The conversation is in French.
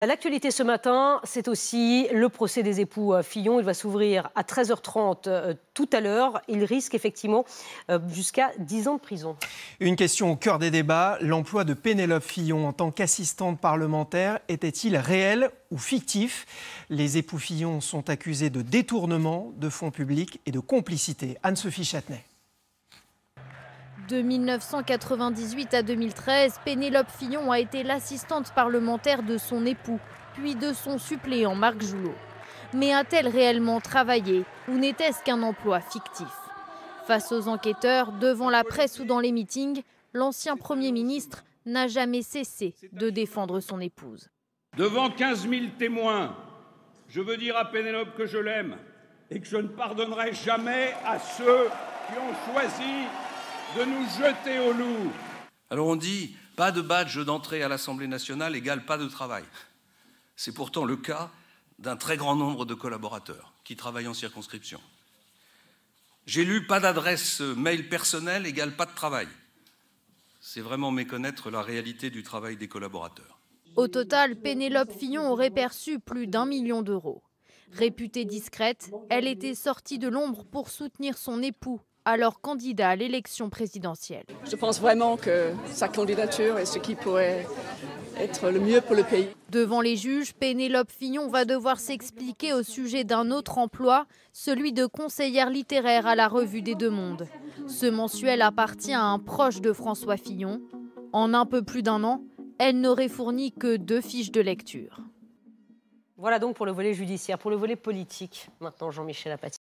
L'actualité ce matin, c'est aussi le procès des époux Fillon. Il va s'ouvrir à 13h30 tout à l'heure. Il risque effectivement jusqu'à 10 ans de prison. Une question au cœur des débats. L'emploi de Pénélope Fillon en tant qu'assistante parlementaire était-il réel ou fictif? Les époux Fillon sont accusés de détournement de fonds publics et de complicité. Anne-Sophie Châtenay. De 1998 à 2013, Pénélope Fillon a été l'assistante parlementaire de son époux, puis de son suppléant Marc Joulot. Mais a-t-elle réellement travaillé ou n'était-ce qu'un emploi fictif? Face aux enquêteurs, devant la presse ou dans les meetings, l'ancien Premier ministre n'a jamais cessé de défendre son épouse. Devant 15 000 témoins, je veux dire à Pénélope que je l'aime et que je ne pardonnerai jamais à ceux qui ont choisi de nous jeter au loup. Alors on dit, pas de badge d'entrée à l'Assemblée nationale égale pas de travail. C'est pourtant le cas d'un très grand nombre de collaborateurs qui travaillent en circonscription. J'ai lu, pas d'adresse mail personnelle égale pas de travail. C'est vraiment méconnaître la réalité du travail des collaborateurs. Au total, Pénélope Fillon aurait perçu plus d'1 million d'euros. Réputée discrète, elle était sortie de l'ombre pour soutenir son époux, alors candidat à l'élection présidentielle. Je pense vraiment que sa candidature est ce qui pourrait être le mieux pour le pays. Devant les juges, Pénélope Fillon va devoir s'expliquer au sujet d'un autre emploi, celui de conseillère littéraire à la Revue des Deux Mondes. Ce mensuel appartient à un proche de François Fillon. En un peu plus d'1 an, elle n'aurait fourni que 2 fiches de lecture. Voilà donc pour le volet judiciaire. Pour le volet politique, maintenant Jean-Michel Apathy.